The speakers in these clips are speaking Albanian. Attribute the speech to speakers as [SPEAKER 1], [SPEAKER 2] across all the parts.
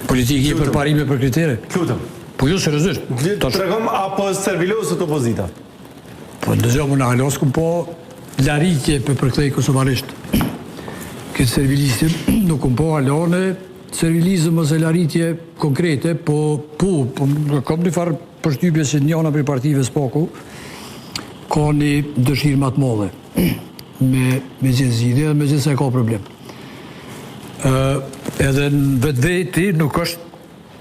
[SPEAKER 1] Politikë i përparime për kritere.
[SPEAKER 2] Lutem.
[SPEAKER 1] Po jo seriozisht.
[SPEAKER 2] Tregom apo servilosët opozita?
[SPEAKER 1] Po ndëgjom në haloskum po laritje për përkthej kosovarisht. Këtë servilistim nuk po alone servilizëm ose laritje konkrete, po kam një farë përshtypje se njëna për partive s'poku ka një dëshirë më të madhe me gjithë zgjidhje dhe me gjithë se ka problem. Edhe në vetë veti nuk është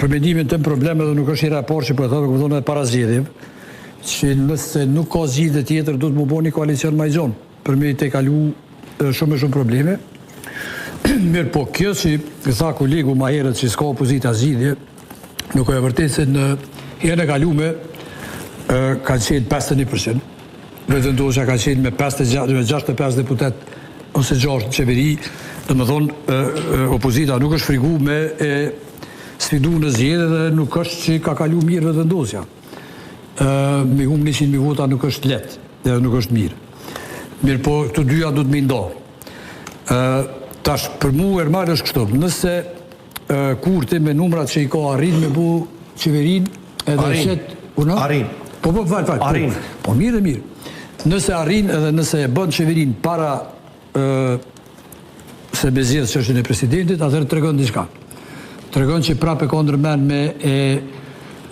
[SPEAKER 1] për mendimin të problem edhe nuk është i raport që për të thonë edhe para zgjedhjeve, që nëse nuk ka zgjidhje tjetër do të më bëni koalicion më i gjon për me të kalu shumë e shumë probleme. Mirë po kjo që tha kolegu ma herët që s'ka opozita zgjidhje, nuk e vërtet se në herën e kalume ka qenë 51%. Vetëvendosja ka qenë me 65 deputet ose 6 në qeveri, dhe më thonë opozita nuk është frigu me sfidu në zgjedhje dhe nuk është që ka kalu mirë vetëvendosja. Me hum 100.000 vota nuk është letë dhe nuk është mirë. Mirë po të dyja du të me ndo. Tash për mu Ermal është kështu, nëse Kurti me numrat që i ka arrin me bu qeverin edhe shet...
[SPEAKER 2] Arrin.
[SPEAKER 1] Po falj. Po mirë dhe mirë. Nëse arrin edhe nëse e bën qeverin para se me zjedhë çështjen e presidentit, atëherë tregon diçka. Tregon që prapë ka ndërmend me e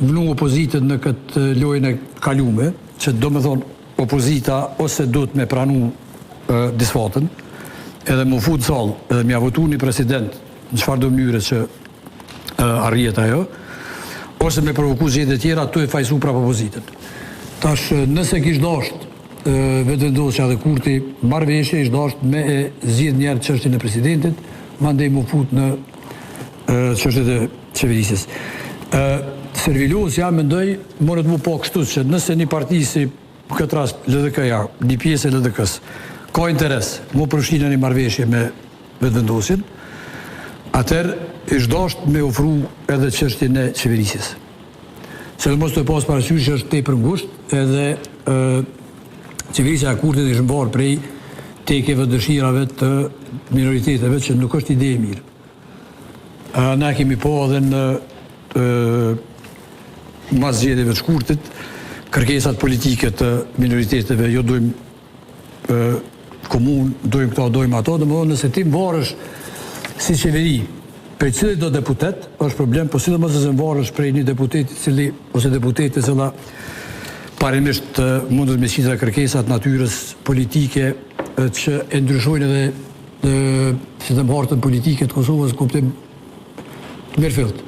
[SPEAKER 1] vlu opozitën në këtë lojën e kalume, që do me thonë opozita ose do të me pranu disfatën, edhe më fut sallë, edhe m'ja votu një president në çfarë do mënyre që arrijet ajo, ose me provoku zgjedhje tjera, ato e fajsu prapë opozitën. Tash, nëse kish dasht vetëvendosja dhe Kurti marrëveshje ish dasht me e zgjidh njerë çështjen e presidentit, mandej më fut në çështjet e qeverisjes. Servilosja mendoj morët më po kështu që nëse një parti si këtë rast LDK-ja, një pjesë e LDK-s, ka interes më përfshinë një marrëveshje me vetëvendosin, atëherë është dasht me ofru edhe çështjen e qeverisjes. Se dhe mos të pas parasysh që është tepër ngusht edhe qeverisja e Kurtit ishë mbarë prej tekjeve dëshirave të minoriteteve që nuk është ide e mirë. Na kemi po edhe në mas zgjedhjeve të Kurtit kërkesat politike të minoriteteve, jo dojmë komun, dojmë këta, dojmë ato, dhe më thonë nëse ti mvarësh si qeveri prej cili do deputet, është problem, po si dhe mësë se mvarësh prej një deputeti cili, ose deputeti cila parimisht mundet me qita kërkesat natyrës politike që e ndryshojnë edhe si të mhartën politike të Kosovës, kuptim të mirë fillt.